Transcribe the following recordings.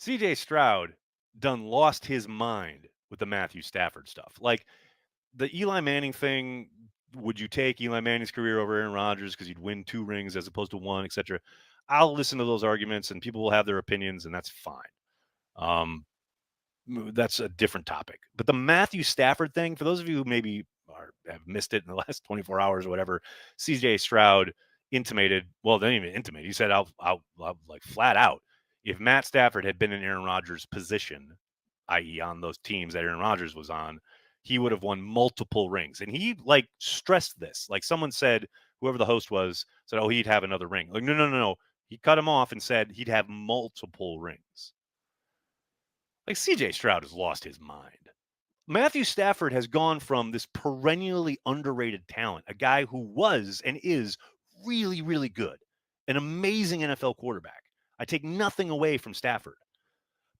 CJ Stroud done lost his mind with the Matthew Stafford stuff. Like the Eli Manning thing, would you take Eli Manning's career over Aaron Rodgers because he'd win 2 rings as opposed to 1, etc.? I'll listen to those arguments and people will have their opinions, and that's fine. Um, that's a different topic. But the Matthew Stafford thing, for those of you who maybe have missed it in the last 24 hours or whatever, CJ Stroud intimated, well, they didn't even intimate. He said, I'll like flat out, if Matt Stafford had been in Aaron Rodgers' position, i.e., on those teams that Aaron Rodgers was on, he would have won multiple rings. And he like stressed this. Like someone said, whoever the host was, said, oh, he'd have another ring. Like, no. He cut him off and said he'd have multiple rings. Like CJ Stroud has lost his mind. Matthew Stafford has gone from this perennially underrated talent, a guy who was and is really, really good, an amazing NFL quarterback. I take nothing away from Stafford,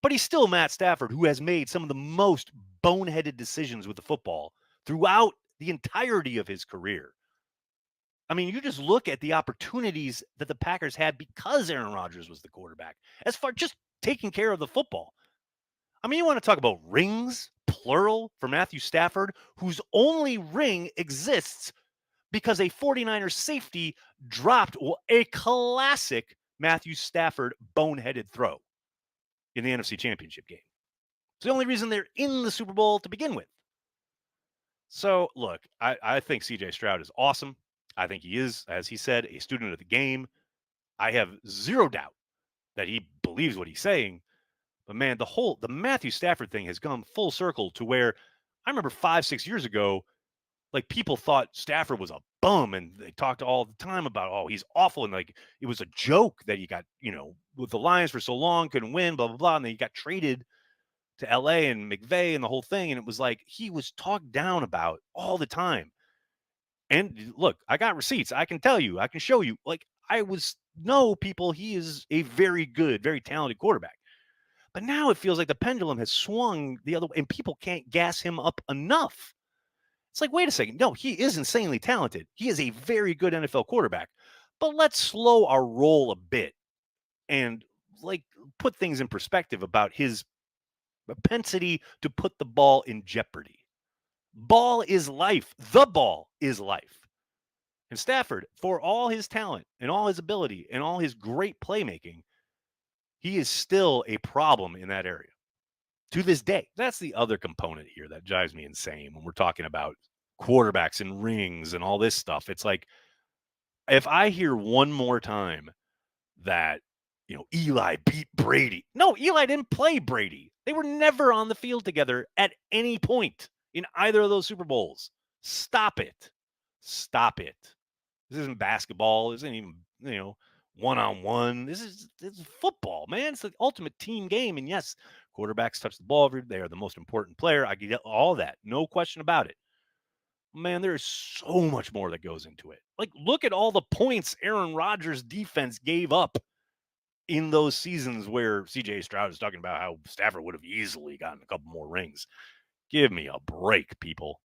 but he's still Matt Stafford, who has made some of the most boneheaded decisions with the football throughout the entirety of his career. I mean, you just look at the opportunities that the Packers had because Aaron Rodgers was the quarterback, as far just taking care of the football. I mean, you want to talk about rings, plural, for Matthew Stafford, whose only ring exists because a 49ers safety dropped a classic Matthew Stafford boneheaded throw in the NFC Championship game. It's the only reason they're in the Super Bowl to begin with. So, look, I think CJ Stroud is awesome. I think he is, as he said, a student of the game. I have zero doubt that he believes what he's saying. But man, the Matthew Stafford thing has gone full circle to where I remember 5, 6 years ago, like people thought Stafford was a bum and they talked all the time about, oh, he's awful. And like it was a joke that he got, with the Lions for so long, couldn't win, blah, blah, blah. And then he got traded to LA and McVay and the whole thing. And it was like he was talked down about all the time. And look, I got receipts. I can tell you, I can show you. Like people, he is a very good, very talented quarterback. But now it feels like the pendulum has swung the other way, and people can't gas him up enough. It's like, wait a second. No, he is insanely talented. He is a very good NFL quarterback. But let's slow our roll a bit and like put things in perspective about his propensity to put the ball in jeopardy. Ball is life. The ball is life. And Stafford, for all his talent and all his ability and all his great playmaking, he is still a problem in that area to this day. That's the other component here that drives me insane when we're talking about quarterbacks and rings and all this stuff. It's like, if I hear one more time that, Eli beat Brady. No, Eli didn't play Brady. They were never on the field together at any point in either of those Super Bowls. Stop it. Stop it. This isn't basketball. This isn't even, one-on-one. This is football, man. It's the ultimate team game. And yes, quarterbacks touch the ball. They are the most important player. I get all that. No question about it. Man, there is so much more that goes into it. Like, look at all the points Aaron Rodgers' defense gave up in those seasons where CJ Stroud is talking about how Stafford would have easily gotten a couple more rings. Give me a break, people.